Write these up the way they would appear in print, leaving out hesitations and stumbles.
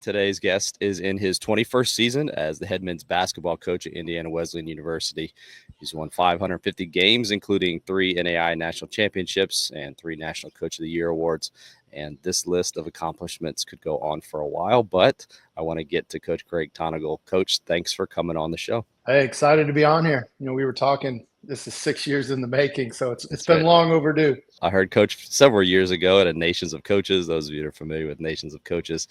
Today's guest is in his 21st season as the head men's basketball coach at Indiana Wesleyan University. He's won 550 games, including 3 NAI national championships and 3 National Coach of the Year awards. And this list of accomplishments could go on for a while, but I want to get to Coach Greg Tonagel. Coach, thanks for coming on the show. Hey, excited to be on here. We were talking, this is 6 years in the making, so it's been right. Long overdue. I heard Coach several years ago at a Nations of Coaches. Those of you that are familiar with Nations of Coaches,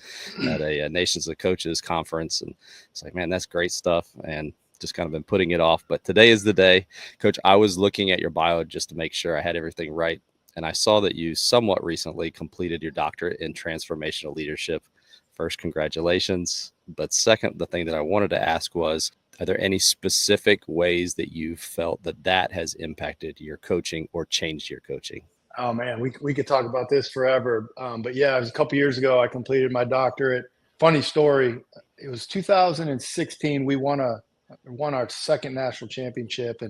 at a Nations of Coaches conference. And it's like, man, that's great stuff. And just kind of been putting it off. But today is the day. Coach, I was looking at your bio just to make sure I had everything right. And I saw that you somewhat recently completed your doctorate in Transformational Leadership. First, congratulations. But second, the thing that I wanted to ask was, are there any specific ways that you felt that has impacted your coaching or changed your coaching? Oh man, we could talk about this forever. But yeah, it was a couple years ago I completed my doctorate. Funny story. It was 2016. We won our second national championship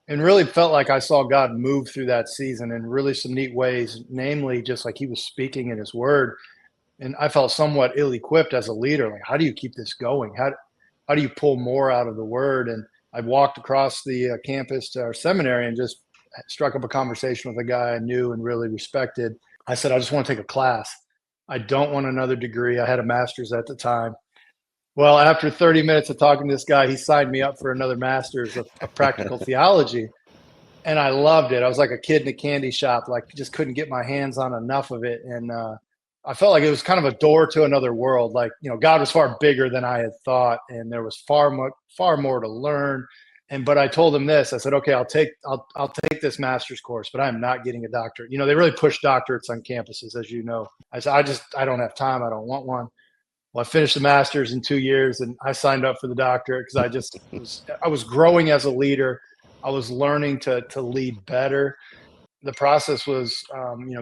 and really felt like I saw God move through that season in really some neat ways, namely just like he was speaking in his word. And I felt somewhat ill-equipped as a leader. Like, how do you keep this going? How do you pull more out of the word? And I walked across the campus to our seminary and just struck up a conversation with a guy I knew and really respected. I said, I just want to take a class. I don't want another degree. I had a master's at the time. Well, after 30 minutes of talking to this guy, he signed me up for another master's of practical theology. And I loved it. I was like a kid in a candy shop, like just couldn't get my hands on enough of it. And I felt like it was kind of a door to another world. Like, God was far bigger than I had thought. And there was far more to learn. But I told him this. I said, okay, I'll take this master's course, but I'm not getting a doctorate. They really push doctorates on campuses, as you know. I said, I don't have time. I don't want one. Well, I finished the master's in 2 years and I signed up for the doctorate because I was growing as a leader. I was learning to lead better. The process was,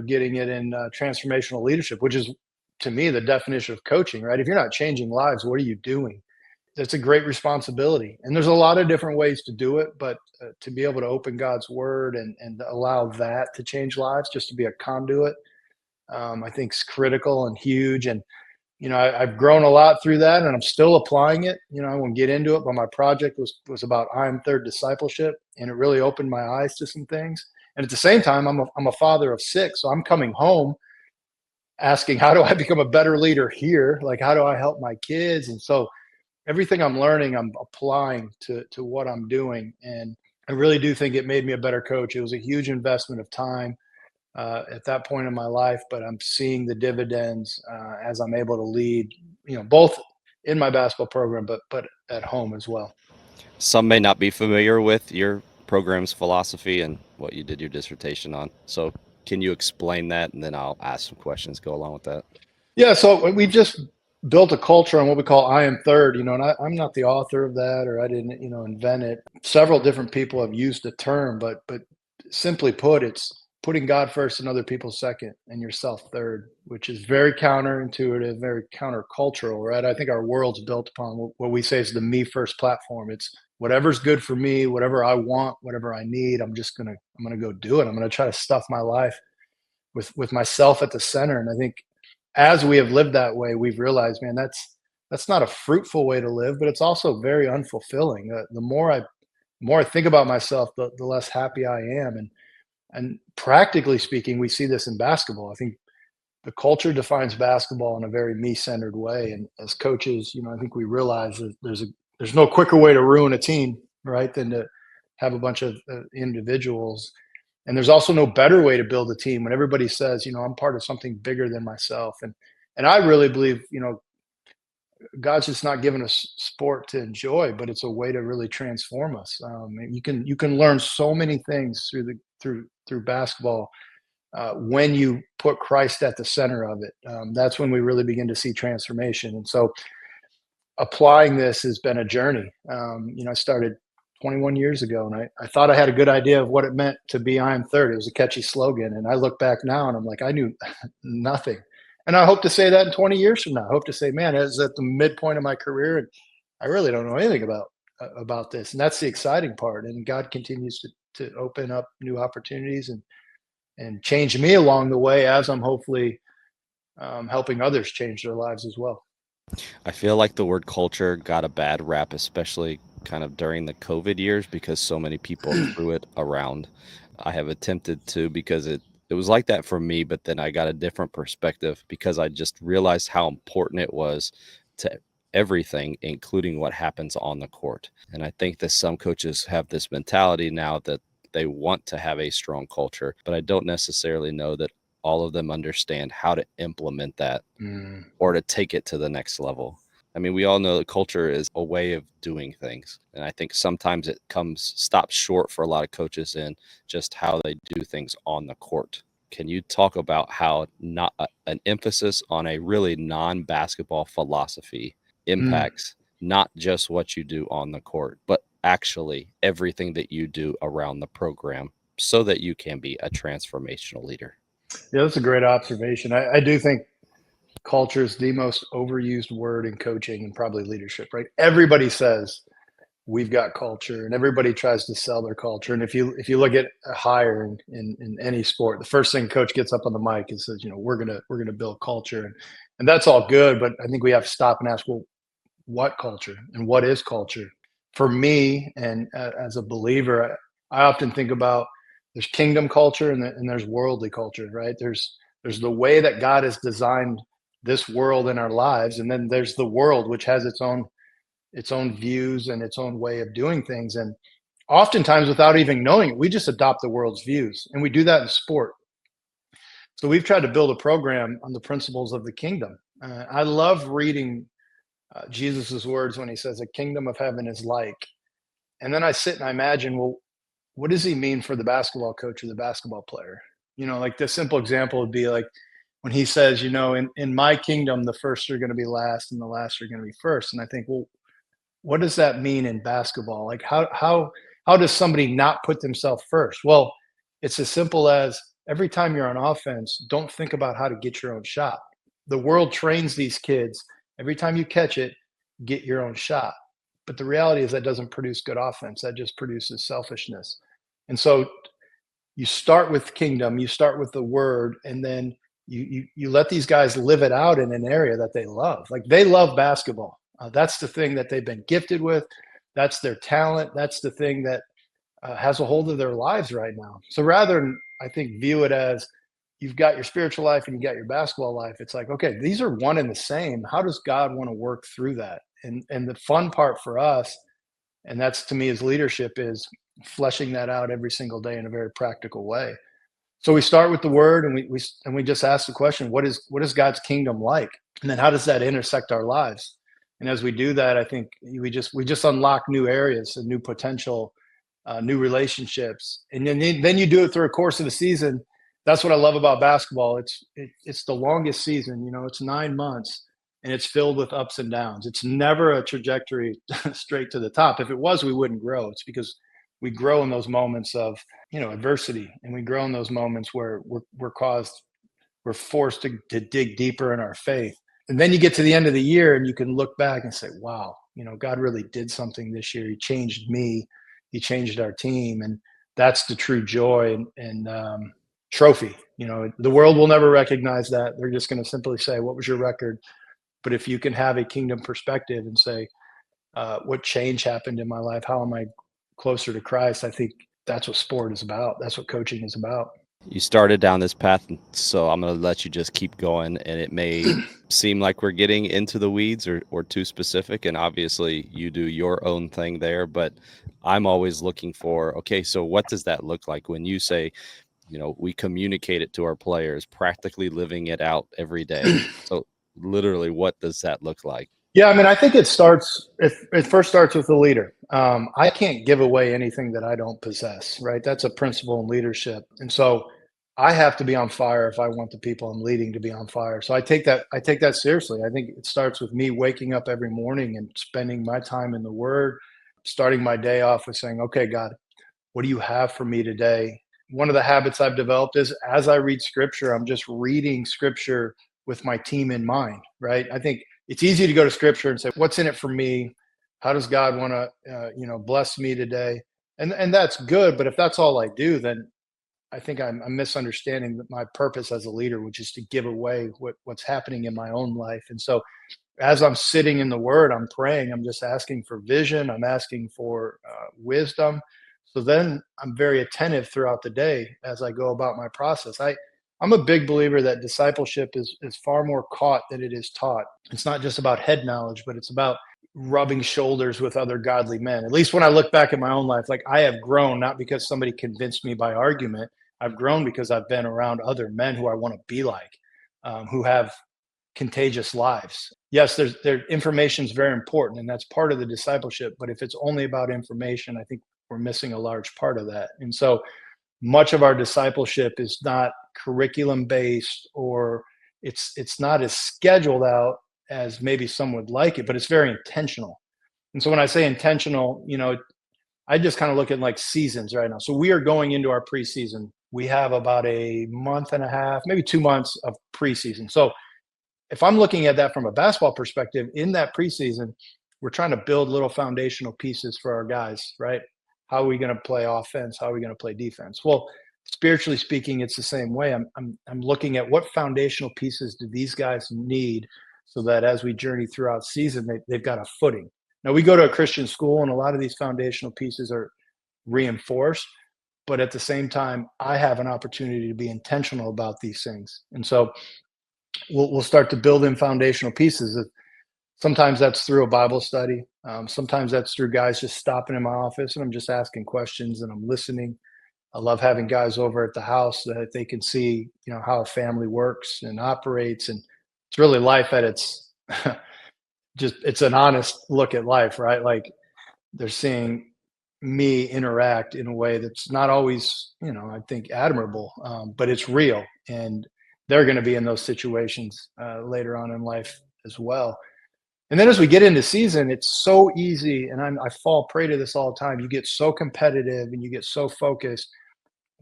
getting it in transformational leadership, which is, to me, the definition of coaching, right? If you're not changing lives, what are you doing? That's a great responsibility. And there's a lot of different ways to do it, but to be able to open God's word and allow that to change lives, just to be a conduit, I think is critical and huge. And, I've grown a lot through that and I'm still applying it. I won't get into it, but my project was about I Am Third discipleship. And it really opened my eyes to some things. And at the same time, I'm a father of 6. So I'm coming home asking, how do I become a better leader here? Like, how do I help my kids? And so everything I'm learning, I'm applying to what I'm doing. And I really do think it made me a better coach. It was a huge investment of time at that point in my life, but I'm seeing the dividends as I'm able to lead, both in my basketball program, but at home as well. Some may not be familiar with your program's philosophy and what you did your dissertation on. So can you explain that? And then I'll ask some questions go along with that. Yeah. So we just built a culture on what we call I Am Third, and I'm not the author of that, or I didn't, invent it. Several different people have used the term, but simply put, it's putting God first and other people second and yourself third, which is very counterintuitive, very countercultural, right? I think our world's built upon what we say is the me first platform. It's whatever's good for me, whatever I want, whatever I need, I'm going to go do it. I'm going to try to stuff my life with myself at the center. And I think as we have lived that way, we've realized, man, that's not a fruitful way to live, but it's also very unfulfilling. The more I think about myself, the less happy I am. And practically speaking, we see this in basketball. I think the culture defines basketball in a very me-centered way. And as coaches, I think we realize that there's no quicker way to ruin a team, right, than to have a bunch of individuals. And there's also no better way to build a team when everybody says, I'm part of something bigger than myself. And I really believe, God's just not given us sport to enjoy, but it's a way to really transform us. And you can learn so many things through basketball when you put Christ at the center of it. That's when we really begin to see transformation. And so applying this has been a journey. I started 21 years ago, and I thought I had a good idea of what it meant to be I Am Third. It was a catchy slogan, and I look back now and I'm like, I knew nothing. And I hope to say that in 20 years from now. I hope to say, man, it's at the midpoint of my career, and I really don't know anything about this. And that's the exciting part. And God continues to open up new opportunities and change me along the way as I'm hopefully helping others change their lives as well. I feel like the word culture got a bad rap, especially kind of during the COVID years, because so many people threw it around. I have attempted to, because it was like that for me, but then I got a different perspective because I just realized how important it was to everything, including what happens on the court. And I think that some coaches have this mentality now that they want to have a strong culture, but I don't necessarily know that all of them understand how to implement that Mm. or to take it to the next level. I mean, we all know that culture is a way of doing things. And I think sometimes it stops short for a lot of coaches in just how they do things on the court. Can you talk about how not an emphasis on a really non-basketball philosophy Mm. impacts not just what you do on the court, but actually everything that you do around the program so that you can be a transformational leader? Yeah, that's a great observation. I do think culture is the most overused word in coaching and probably leadership, right? Everybody says we've got culture, and everybody tries to sell their culture. And if you look at a hire in any sport, the first thing coach gets up on the mic and says, we're gonna build culture, and that's all good. But I think we have to stop and ask, well, what culture and what is culture? For me, and as a believer, I often think about there's kingdom culture and there's worldly culture, right? There's the way that God has designed this world in our lives, and then there's the world which has its own views and its own way of doing things. And oftentimes, without even knowing it, we just adopt the world's views, and we do that in sport. So we've tried to build a program on the principles of the kingdom. I love reading Jesus's words when he says, "A kingdom of heaven is like." And then I sit and I imagine, well, what does he mean for the basketball coach or the basketball player? Like the simple example would be like when he says, in my kingdom, the first are going to be last and the last are going to be first. And I think, well, what does that mean in basketball? Like how does somebody not put themselves first? Well, it's as simple as every time you're on offense, don't think about how to get your own shot. The world trains these kids every time you catch it, get your own shot. But the reality is that doesn't produce good offense. That just produces selfishness. And so you start with kingdom, you start with the word, and then you let these guys live it out in an area that they love. Like they love basketball. That's the thing that they've been gifted with. That's their talent. That's the thing that has a hold of their lives right now. So rather than, I think, view it as you've got your spiritual life and you got your basketball life, it's like, okay, these are one and the same. How does God want to work through that? And the fun part for us, and that's to me as leadership, is fleshing that out every single day in a very practical way. So we start with the word, and we just ask the question, what is God's kingdom like? And then how does that intersect our lives? And as we do that, I think we just unlock new areas and new potential, new relationships. And then you do it through a course of a season. That's what I love about basketball. It's the longest season. It's 9 months, and it's filled with ups and downs. It's never a trajectory straight to the top. If it was, we wouldn't grow. It's because we grow in those moments of adversity, and we grow in those moments where we're forced to dig deeper in our faith. And then you get to the end of the year and you can look back and say, wow, God really did something this year. He changed me. He changed our team. And that's the true joy and trophy. The world will never recognize that. They're just going to simply say, what was your record? But if you can have a kingdom perspective and say, what change happened in my life? How am I closer to Christ? I think that's what sport is about. That's what coaching is about. You started down this path, so I'm going to let you just keep going. And it may seem like we're getting into the weeds or too specific. And obviously, you do your own thing there. But I'm always looking for, okay, so what does that look like when you say, we communicate it to our players, practically living it out every day? So literally, what does that look like? Yeah, I mean, I think it first starts with the leader. I can't give away anything that I don't possess, right? That's a principle in leadership. And so I have to be on fire if I want the people I'm leading to be on fire. So I take that seriously. I think it starts with me waking up every morning and spending my time in the word, starting my day off with saying, okay, God, what do you have for me today? One of the habits I've developed is as I read scripture, I'm just reading scripture with my team in mind, right? I think it's easy to go to scripture and say, what's in it for me? How does God want to, bless me today? And that's good. But if that's all I do, then I think I'm misunderstanding my purpose as a leader, which is to give away what's happening in my own life. And so as I'm sitting in the word, I'm praying, I'm just asking for vision, I'm asking for wisdom. So then I'm very attentive throughout the day as I go about my process. I'm a big believer that discipleship is far more caught than it is taught. It's not just about head knowledge, but it's about rubbing shoulders with other godly men. At least when I look back at my own life, like I have grown not because somebody convinced me by argument. I've grown because I've been around other men who I want to be like, who have contagious lives. Yes, their information is very important, and that's part of the discipleship. But if it's only about information, I think we're missing a large part of that. And so much of our discipleship is not curriculum based, or it's not as scheduled out as maybe some would like it, but it's very intentional. And so when I say intentional, I just kind of look at like seasons right now. So we are going into our preseason. We have about a month and a half, maybe 2 months of preseason. So if I'm looking at that from a basketball perspective, in that preseason, we're trying to build little foundational pieces for our guys, right? How are we going to play offense? How are we going to play defense? Well, spiritually speaking, it's the same way. I'm looking at what foundational pieces do these guys need so that as we journey throughout season, they've got a footing. Now we go to a Christian school, and a lot of these foundational pieces are reinforced, but at the same time, I have an opportunity to be intentional about these things. And so we'll start to build in foundational pieces. Sometimes that's through a Bible study. Sometimes that's through guys just stopping in my office and I'm just asking questions and I'm listening. I love having guys over at the house that they can see, how a family works and operates. And it's really life at its it's an honest look at life, right? Like they're seeing me interact in a way that's not always, I think admirable, but it's real. And they're going to be in those situations later on in life as well. And then as we get into season, it's so easy, and I fall prey to this all the time. You get so competitive and you get so focused.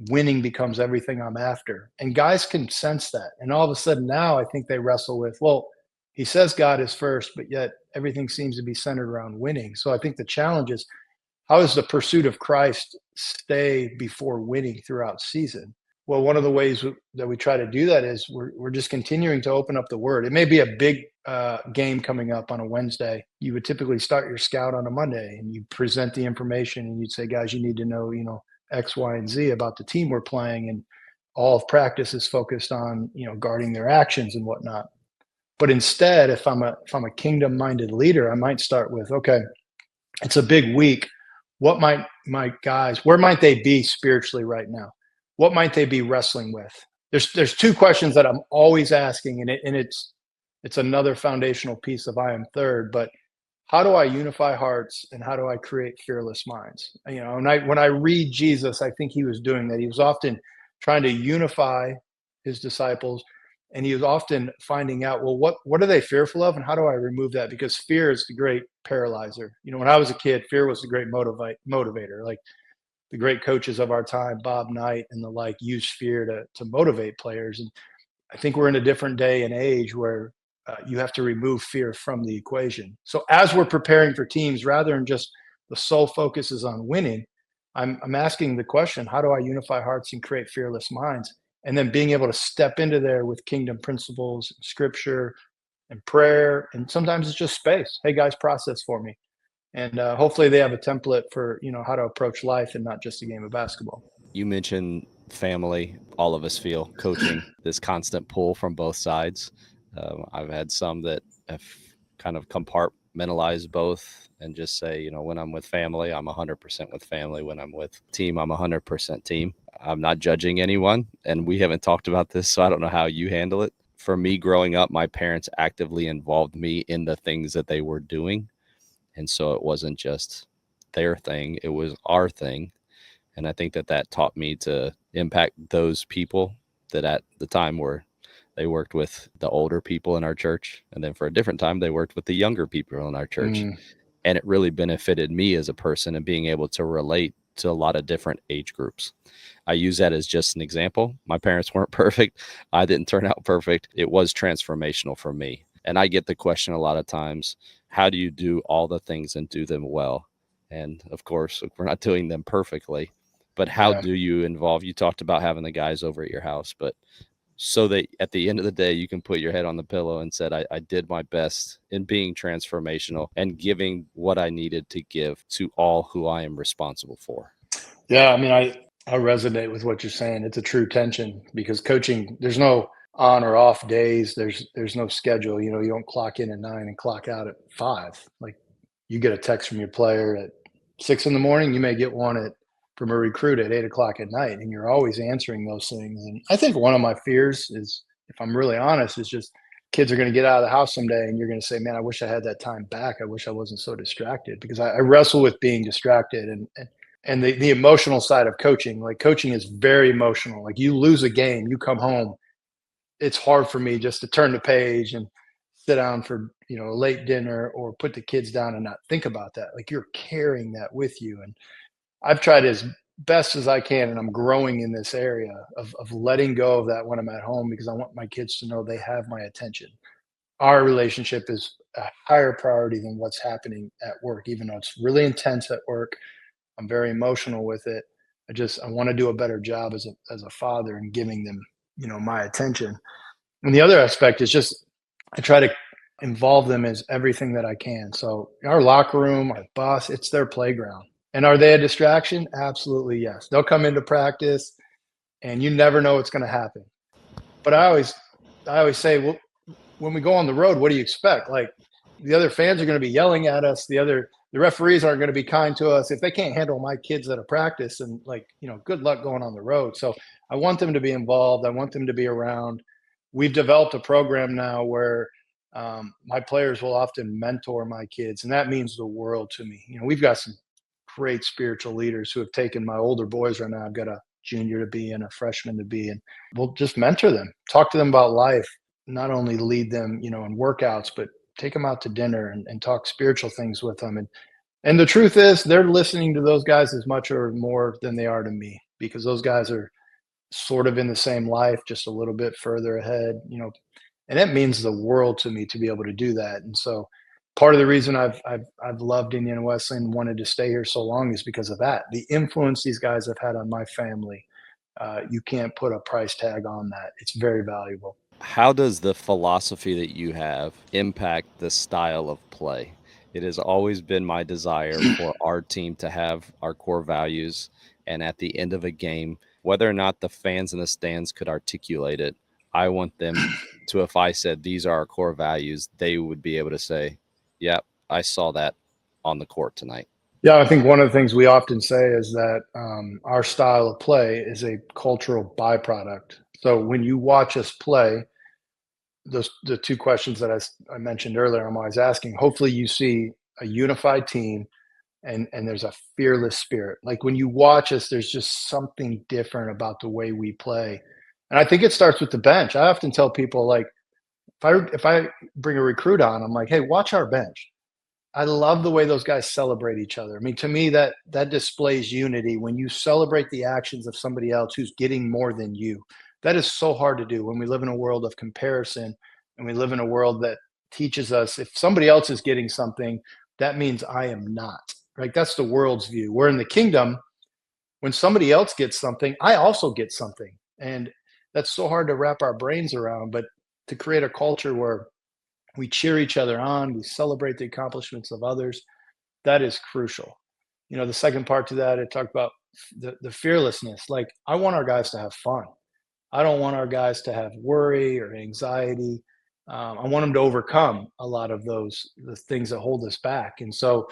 Winning becomes everything I'm after, and guys can sense that. And all of a sudden now, I think they wrestle with, well, he says God is first, but yet everything seems to be centered around winning. So I think the challenge is, how does the pursuit of Christ stay before winning throughout season? Well, one of the ways that we try to do that is we're just continuing to open up the Word. It may be a big game coming up on a Wednesday. You would typically start your scout on a Monday, and you present the information, and you'd say, guys, you need to know, X, Y, and Z about the team we're playing, and all of practice is focused on, guarding their actions and whatnot. But instead, if I'm a kingdom-minded leader, I might start with, okay, it's a big week. What might my guys, where might they be spiritually right now? What might they be wrestling with? There's two questions that I'm always asking, and it's another foundational piece of I am third. But how do I unify hearts, and how do I create fearless minds? And when I read Jesus, I think he was doing that. He was often trying to unify his disciples, and he was often finding out, well, what are they fearful of, and how do I remove that? Because fear is the great paralyzer. When I was a kid, fear was the great motivator. Like the great coaches of our time, Bob Knight and the like, use fear to motivate players. And I think we're in a different day and age where you have to remove fear from the equation. So as we're preparing for teams, rather than just the sole focus is on winning, I'm asking the question, how do I unify hearts and create fearless minds? And then being able to step into there with kingdom principles, scripture, and prayer. And sometimes it's just space. Hey, guys, process for me. And hopefully they have a template for, how to approach life and not just a game of basketball. You mentioned family. All of us feel coaching this constant pull from both sides. I've had some that have kind of compartmentalized both and just say, when I'm with family, I'm 100% with family. When I'm with team, I'm 100% team. I'm not judging anyone, and we haven't talked about this, so I don't know how you handle it. For me, growing up, my parents actively involved me in the things that they were doing. And so it wasn't just their thing, it was our thing. And I think that taught me to impact those people that at the time they worked with the older people in our church. And then for a different time, they worked with the younger people in our church. And it really benefited me as a person and being able to relate to a lot of different age groups. I use that as just an example. My parents weren't perfect. I didn't turn out perfect. It was transformational for me. And I get the question a lot of times, how do you do all the things and do them well? And of course, we're not doing them perfectly, but how do you involve? You talked about having the guys over at your house, but so that at the end of the day, you can put your head on the pillow and said, I did my best in being transformational and giving what I needed to give to all who I am responsible for. Yeah, I mean, I resonate with what you're saying. It's a true tension because coaching, there's no on or off days. There's no schedule. You don't clock in at 9 and clock out at 5. Like, you get a text from your player at 6 in the morning, you may get one from a recruit at 8 o'clock at night, and you're always answering those things. And I think one of my fears is, if I'm really honest, is just kids are going to get out of the house someday and you're going to say, man, I wish I had that time back. I wish I wasn't so distracted, because I wrestle with being distracted and the emotional side of coaching. Like, coaching is very emotional. Like, you lose a game, you come home, it's hard for me just to turn the page and sit down for a late dinner or put the kids down and not think about that. Like, you're carrying that with you. And I've tried as best as I can, and I'm growing in this area of letting go of that when I'm at home, because I want my kids to know they have my attention. Our relationship is a higher priority than what's happening at work, even though it's really intense at work. I'm very emotional with it. I want to do a better job as a father and giving them, my attention. And the other aspect is just, I try to involve them as everything that I can. So our locker room, our boss, it's their playground. And are they a distraction? Absolutely, yes. They'll come into practice and you never know what's going to happen. But I always say, well, when we go on the road, what do you expect? Like, the other fans are going to be yelling at us. The referees aren't going to be kind to us. If they can't handle my kids at a practice, and good luck going on the road. So I want them to be involved. I want them to be around. We've developed a program now where my players will often mentor my kids, and that means the world to me. We've got some great spiritual leaders who have taken my older boys. Right now, I've got a junior to be and a freshman to be, and we'll just mentor them, talk to them about life, not only lead them, in workouts, but take them out to dinner and talk spiritual things with them. And the truth is, they're listening to those guys as much or more than they are to me, because those guys are sort of in the same life, just a little bit further ahead, and it means the world to me to be able to do that. And so part of the reason I've loved Indiana Wesleyan and wanted to stay here so long is because of that. The influence these guys have had on my family, you can't put a price tag on that. It's very valuable. How does the philosophy that you have impact the style of play? It has always been my desire for our team to have our core values. And at the end of a game, whether or not the fans in the stands could articulate it, I want them to, if I said these are our core values, they would be able to say, yep, I saw that on the court tonight. Yeah, I think one of the things we often say is that our style of play is a cultural byproduct. So when you watch us play, the two questions that I mentioned earlier, I'm always asking, hopefully you see a unified team and there's a fearless spirit. Like, when you watch us, there's just something different about the way we play. And I think it starts with the bench. I often tell people, like, if I bring a recruit on, I'm like, hey, watch our bench. I love the way those guys celebrate each other. I mean, to me, that displays unity when you celebrate the actions of somebody else who's getting more than you. That is so hard to do when we live in a world of comparison, and we live in a world that teaches us, if somebody else is getting something, that means I am not. Right? That's the world's view. We're in the kingdom. When somebody else gets something, I also get something. And that's so hard to wrap our brains around. But to create a culture where we cheer each other on, we celebrate the accomplishments of others, that is crucial. The second part to that, I talked about the fearlessness. Like, I want our guys to have fun. I don't want our guys to have worry or anxiety. I want them to overcome a lot of the things that hold us back. And so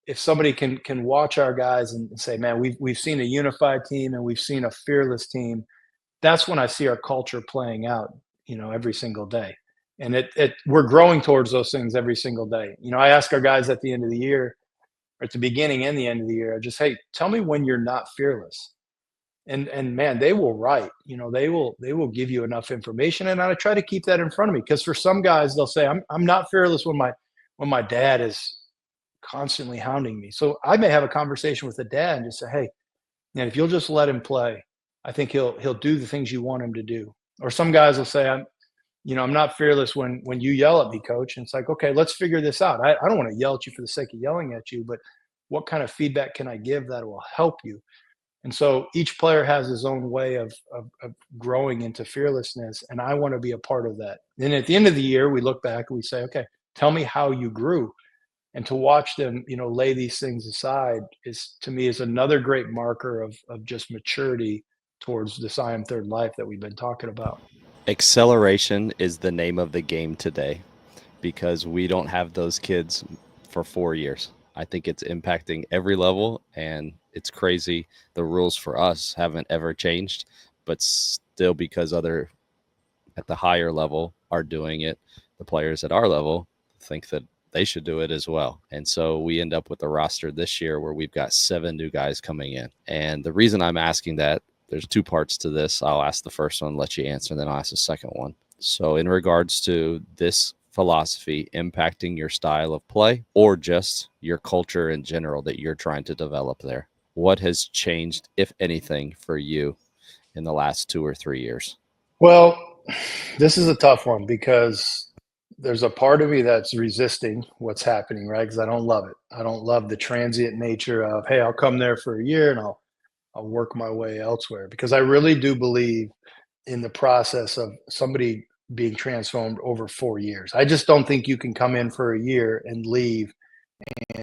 if somebody can watch our guys and say, man, we've seen a unified team and we've seen a fearless team, that's when I see our culture playing out, every single day. And we're growing towards those things every single day. I ask our guys at the end of the year, or at the beginning and the end of the year, just, hey, tell me when you're not fearless. And man, they will write. They will give you enough information, and I try to keep that in front of me, because for some guys, they'll say, I'm not fearless when my dad is constantly hounding me. So I may have a conversation with the dad and just say, hey, man, if you'll just let him play, I think he'll do the things you want him to do. Or some guys will say, I'm not fearless when you yell at me, coach. And it's like, okay, let's figure this out. I don't want to yell at you for the sake of yelling at you, but what kind of feedback can I give that will help you? And so each player has his own way of growing into fearlessness. And I want to be a part of that. And at the end of the year, we look back and we say, okay, tell me how you grew. And to watch them, lay these things aside is, to me, is another great marker of just maturity towards this I am third life that we've been talking about. Acceleration is the name of the game today because we don't have those kids for 4 years. I think it's impacting every level, and it's crazy. The rules for us haven't ever changed, but still, because other at the higher level are doing it, the players at our level think that they should do it as well. And so we end up with a roster this year where we've got 7 new guys coming in. And the reason I'm asking that, there's 2 parts to this. I'll ask the first one, let you answer, and then I'll ask the second one. So in regards to this philosophy impacting your style of play or just your culture in general that you're trying to develop there, what has changed, if anything, for you in the last 2 or 3 years? Well, this is a tough one because there's a part of me that's resisting what's happening, right? Because I don't love it. I don't love the transient nature of, hey, I'll come there for a year and I'll work my way elsewhere, because I really do believe in the process of somebody being transformed over 4 years. I just don't think you can come in for a year and leave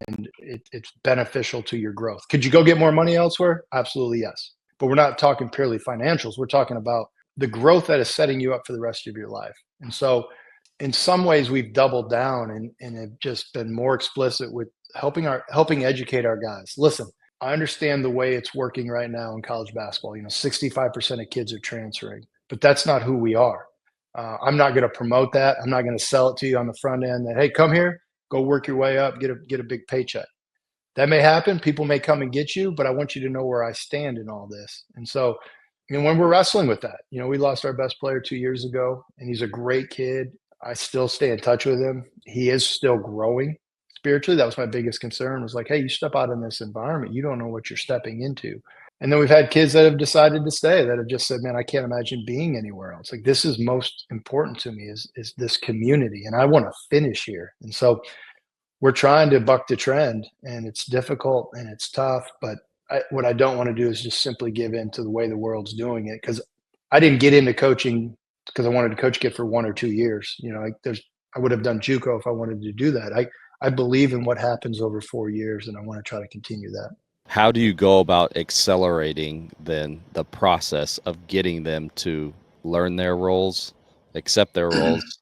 and it's beneficial to your growth. Could you go get more money elsewhere? Absolutely, yes. But we're not talking purely financials. We're talking about the growth that is setting you up for the rest of your life. And so in some ways we've doubled down and have just been more explicit with helping educate our guys. Listen, I understand the way it's working right now in college basketball. 65% of kids are transferring, but that's not who we are. I'm not going to promote that. I'm not going to sell it to you on the front end that, hey, come here, go work your way up, get a big paycheck. That may happen. People may come and get you, but I want you to know where I stand in all this. And so, when we're wrestling with that, we lost our best player 2 years ago, and he's a great kid. I still stay in touch with him. He is still growing spiritually. That was my biggest concern, was like, hey, you step out in this environment, you don't know what you're stepping into. And then we've had kids that have decided to stay, that have just said, man, I can't imagine being anywhere else. Like, this is most important to me is this community, and I want to finish here. And so we're trying to buck the trend, and it's difficult and it's tough, but what I don't want to do is just simply give in to the way the world's doing it, because I didn't get into coaching because I wanted to coach kid for 1 or 2 years. I would have done JUCO if I wanted to do that. I believe in what happens over 4 years, and I want to try to continue that. How do you go about accelerating then the process of getting them to learn their roles, accept their roles,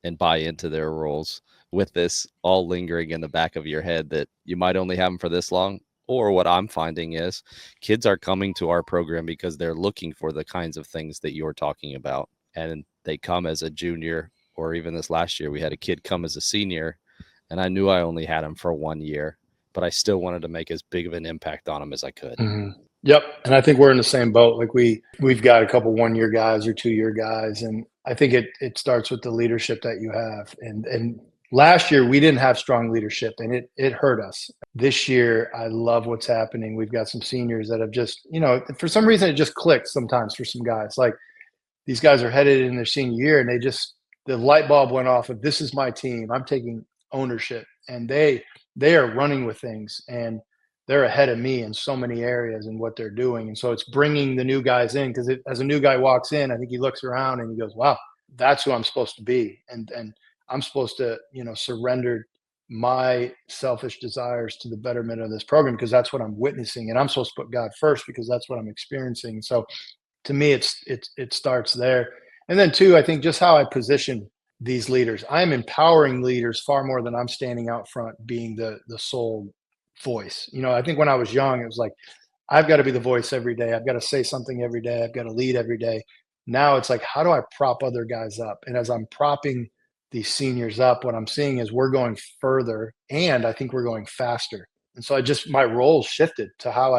and buy into their roles, with this all lingering in the back of your head that you might only have them for this long? Or what I'm finding is kids are coming to our program because they're looking for the kinds of things that you're talking about. And they come as a junior, or even this last year, we had a kid come as a senior, and I knew I only had him for 1 year, but I still wanted to make as big of an impact on him as I could. Mm-hmm. Yep. And I think we're in the same boat. Like we've got a couple 1-year guys or 2-year guys. And I think it starts with the leadership that you have. And last year we didn't have strong leadership, and it hurt us. This year, I love what's happening. We've got some seniors that have just, for some reason it just clicks sometimes for some guys. Like, these guys are headed in their senior year, and the light bulb went off of, this is my team. I'm taking ownership, and they are running with things, and they're ahead of me in so many areas in what they're doing. And so it's bringing the new guys in, because as a new guy walks in, I think he looks around and he goes, wow, that's who I'm supposed to be. And I'm supposed to, surrender my selfish desires to the betterment of this program, because that's what I'm witnessing. And I'm supposed to put God first because that's what I'm experiencing. So to me, it starts there. And then 2, I think just how I position these leaders. I'm empowering leaders far more than I'm standing out front being the sole voice. I think when I was young, it was like, I've got to be the voice every day. I've got to say something every day. I've got to lead every day. Now it's like, how do I prop other guys up? And as I'm propping these seniors up, what I'm seeing is we're going further, and I think we're going faster. And so my role shifted to how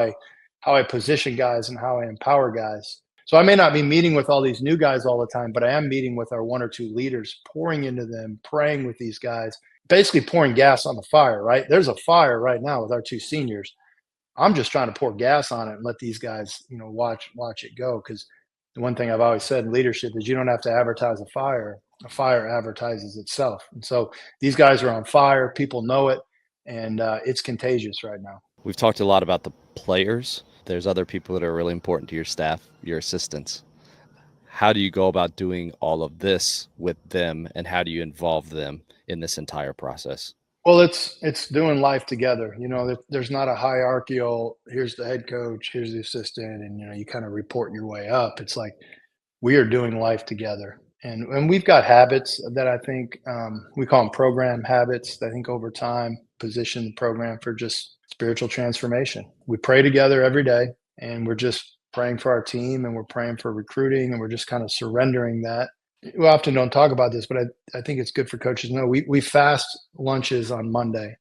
I position guys and how I empower guys. So I may not be meeting with all these new guys all the time, but I am meeting with our 1 or 2 leaders, pouring into them, praying with these guys, basically pouring gas on the fire, right? There's a fire right now with our 2 seniors. I'm just trying to pour gas on it and let these guys, watch it go. Because the one thing I've always said in leadership is you don't have to advertise a fire. A fire advertises itself. And so these guys are on fire. People know it, and it's contagious right now. We've talked a lot about the players, There's other people that are really important to your staff, your assistants. How do you go about doing all of this with them, and how do you involve them in this entire process? Well, it's doing life together. There's not a hierarchical, here's the head coach, here's the assistant, and you kind of report your way up. It's like we are doing life together. And we've got habits that I think we call them program habits that I think over time position the program for just spiritual transformation. We pray together every day, and we're just praying for our team, and we're praying for recruiting, and we're just kind of surrendering that. We often don't talk about this, but I think it's good for coaches to know we fast lunches on Monday,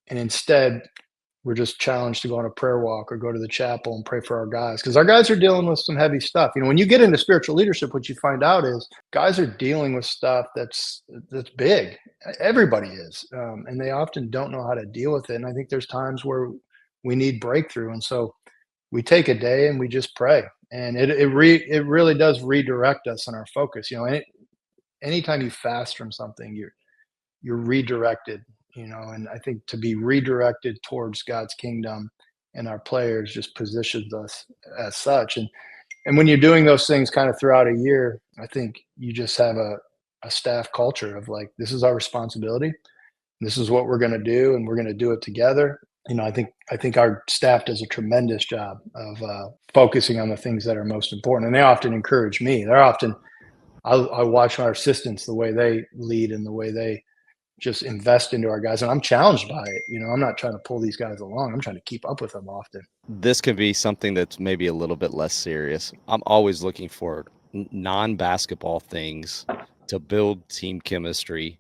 and instead we're just challenged to go on a prayer walk or go to the chapel and pray for our guys, because our guys are dealing with some heavy stuff. When you get into spiritual leadership, what you find out is guys are dealing with stuff that's big. Everybody is, and they often don't know how to deal with it. And I think there's times where we need breakthrough, and so we take a day and we just pray, and it really does redirect us in our focus. Anytime you fast from something, you're redirected, and I think to be redirected towards God's kingdom and our players just positions us as such. And when you're doing those things kind of throughout a year, I think you just have a staff culture of like, this is our responsibility. This is what we're going to do, and we're going to do it together. I think our staff does a tremendous job of focusing on the things that are most important, and they often encourage me. I watch our assistants, the way they lead and the way they just invest into our guys, and I'm challenged by it. I'm not trying to pull these guys along. I'm trying to keep up with them often. This can be something that's maybe a little bit less serious. I'm always looking for non-basketball things to build team chemistry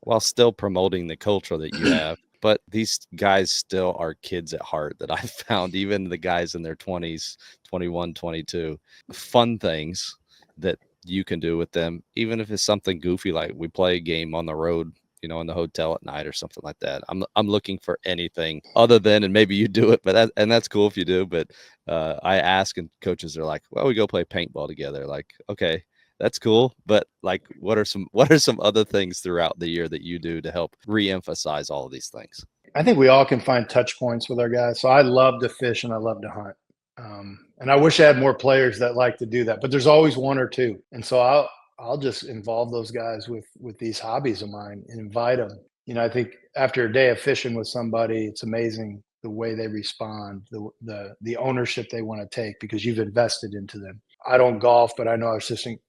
while still promoting the culture that you have. But these guys still are kids at heart that I've found, even the guys in their 20s, 21, 22, fun things that you can do with them, even if it's something goofy, like we play a game on the road, in the hotel at night or something like that. I'm looking for anything other than, and maybe you do it, but that's cool if you do. But I ask, and coaches are like, well, we go play paintball together. Like, okay, that's cool. But like, what are some other things throughout the year that you do to help reemphasize all of these things? I think we all can find touch points with our guys. So I love to fish and I love to hunt. And I wish I had more players that like to do that, but there's always one or two. And so I'll just involve those guys with these hobbies of mine and invite them. I think after a day of fishing with somebody, it's amazing the way they respond, the ownership they want to take because you've invested into them. I don't golf, but I know our assistant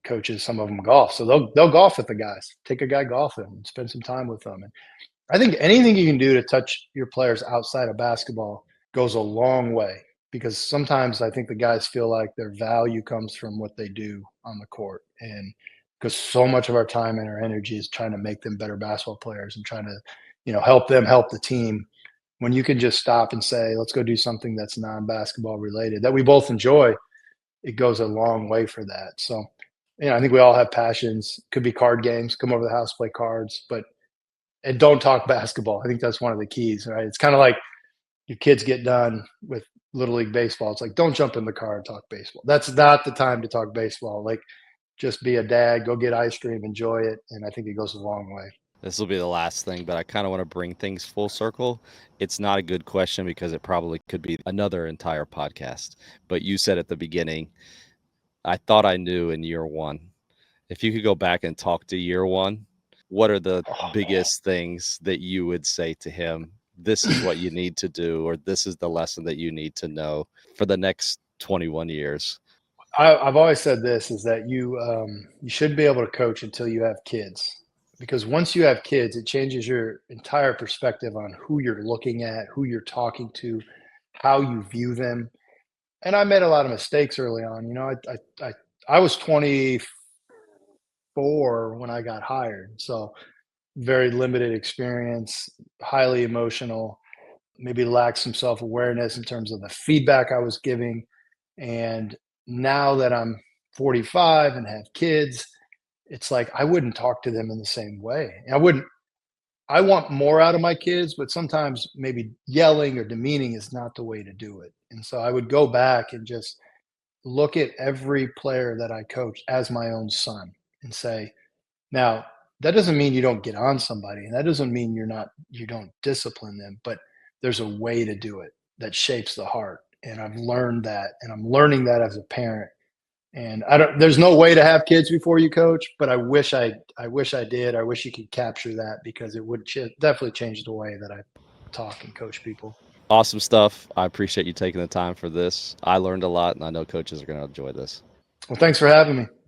coaches, some of them golf, so they'll golf with the guys, take a guy golfing, and spend some time with them. And I think anything you can do to touch your players outside of basketball goes a long way, because sometimes I think the guys feel like their value comes from what they do on the court. And because so much of our time and our energy is trying to make them better basketball players and trying to, help them help the team. When you can just stop and say, let's go do something that's non-basketball related that we both enjoy, it goes a long way for that. So, I think we all have passions. Could be card games, come over to the house, play cards, and don't talk basketball. I think that's one of the keys, right? It's kind of like your kids get done with Little League baseball. It's like, don't jump in the car and talk baseball. That's not the time to talk baseball. Like, just be a dad, go get ice cream, enjoy it. And I think it goes a long way. This will be the last thing, but I kind of want to bring things full circle. It's not a good question because it probably could be another entire podcast. But you said at the beginning, I thought I knew in year one. If you could go back and talk to year one, what are the biggest things that you would say to him? This is what you need to do, or this is the lesson that you need to know for the next 21 years. I've always said this, is that you should be able to coach until you have kids, because once you have kids, it changes your entire perspective on who you're looking at, who you're talking to, how you view them. And I made a lot of mistakes early on. I was 24 when I got hired, so very limited experience, highly emotional, maybe lacked some self-awareness in terms of the feedback I was giving. And now that I'm 45 and have kids, it's like I wouldn't talk to them in the same way. I want more out of my kids, but sometimes maybe yelling or demeaning is not the way to do it. And so I would go back and just look at every player that I coach as my own son and say, now, that doesn't mean you don't get on somebody, and that doesn't mean you don't discipline them, but there's a way to do it that shapes the heart. And I've learned that, and I'm learning that as a parent. And there's no way to have kids before you coach, but I wish I did. I wish you could capture that, because it would definitely change the way that I talk and coach people. Awesome stuff. I appreciate you taking the time for this. I learned a lot, and I know coaches are going to enjoy this. Well, thanks for having me.